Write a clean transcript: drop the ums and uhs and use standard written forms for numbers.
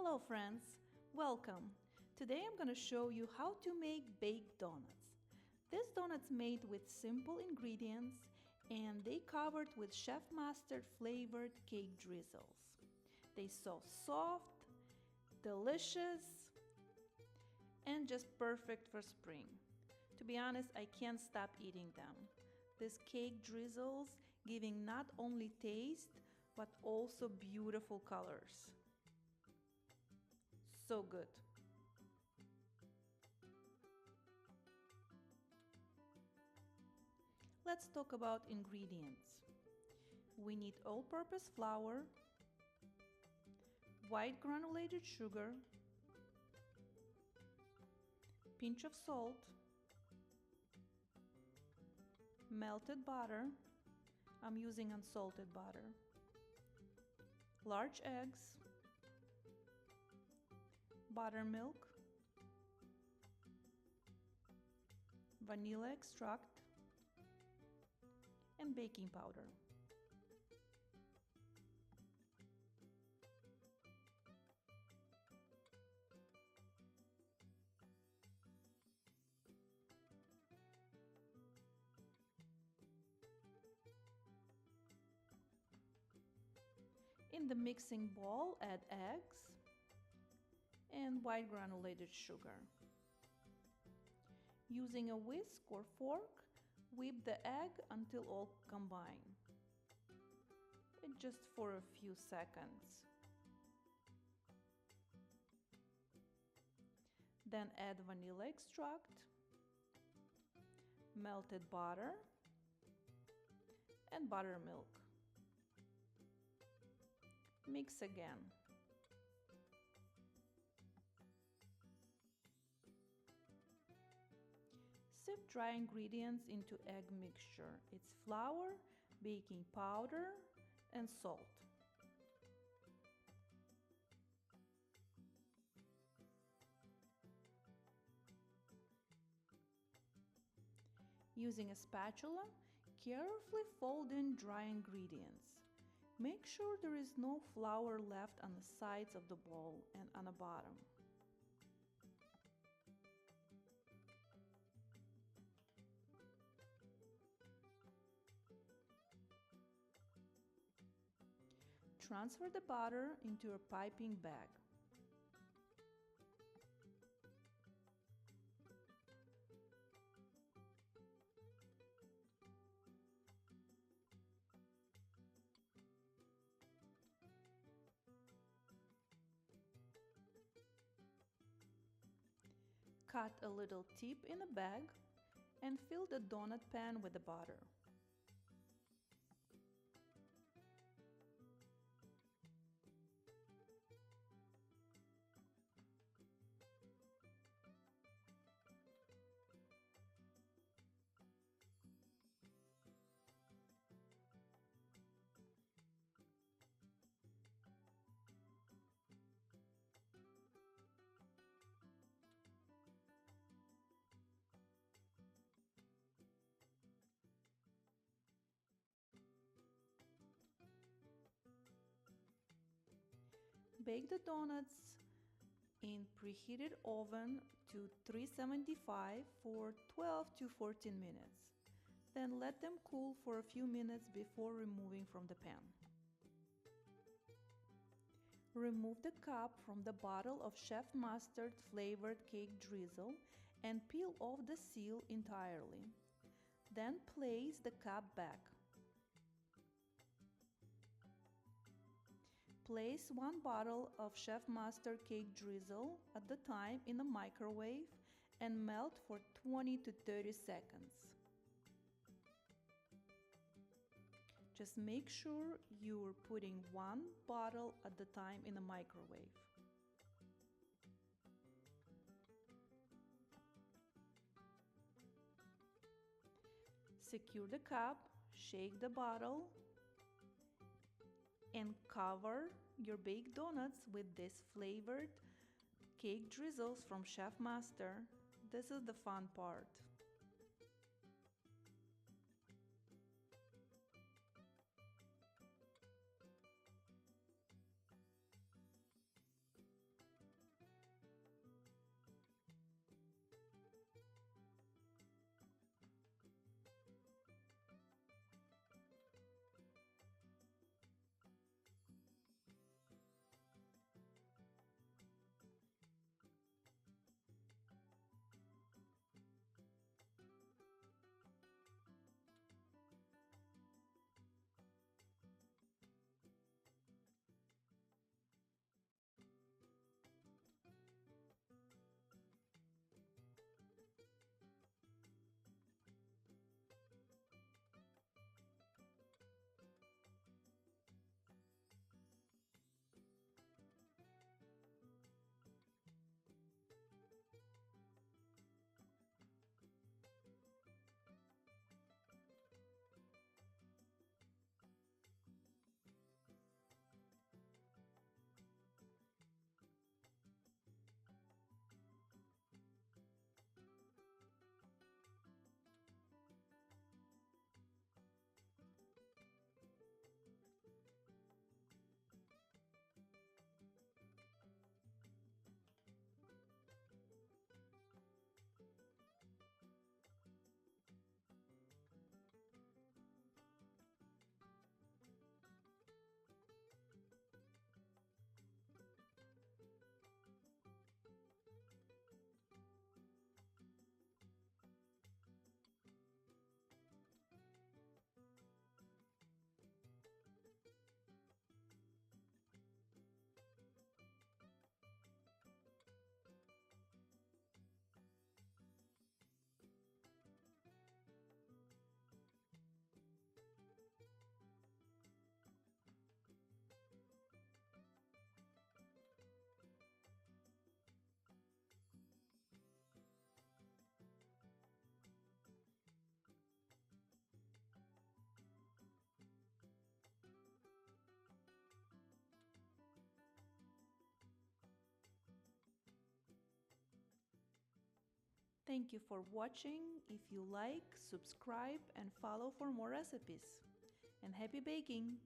Hello friends, welcome! Today I'm going to show you how to make baked donuts. This donut's made with simple ingredients and they covered with Chefmaster Flavored Cake Drizzles. They so soft, delicious, and just perfect for spring. To be honest, I can't stop eating them. This cake drizzles giving not only taste but also beautiful colors. So good. Let's talk about ingredients. We need all-purpose flour, white granulated sugar, pinch of salt, melted butter, I'm using unsalted butter, large eggs, buttermilk, vanilla extract, and baking powder. In the mixing bowl, add eggs and white granulated sugar. Using a whisk or fork, whip the egg until all combine. Just for a few seconds. Then add vanilla extract, melted butter, and buttermilk. Mix again. Sift dry ingredients into egg mixture. It's flour, baking powder, and salt. Using a spatula, carefully fold in dry ingredients. Make sure there is no flour left on the sides of the bowl and on the bottom. Transfer the batter into a piping bag. Cut a little tip in a bag and fill the donut pan with the butter. Bake the donuts in preheated oven to 375 for 12 to 14 minutes. Then let them cool for a few minutes before removing from the pan. Remove the cap from the bottle of Chefmaster Flavored Cake Drizzle and peel off the seal entirely. Then place the cap back. Place one bottle of Chefmaster Cake Drizzle at the time in the microwave and melt for 20 to 30 seconds. Just make sure you're putting one bottle at the time in the microwave. Secure the cap, shake the bottle, and cover your baked donuts with this flavored cake drizzles from Chefmaster. This is the fun part. Thank you for watching. If you like, subscribe and follow for more recipes. And happy baking!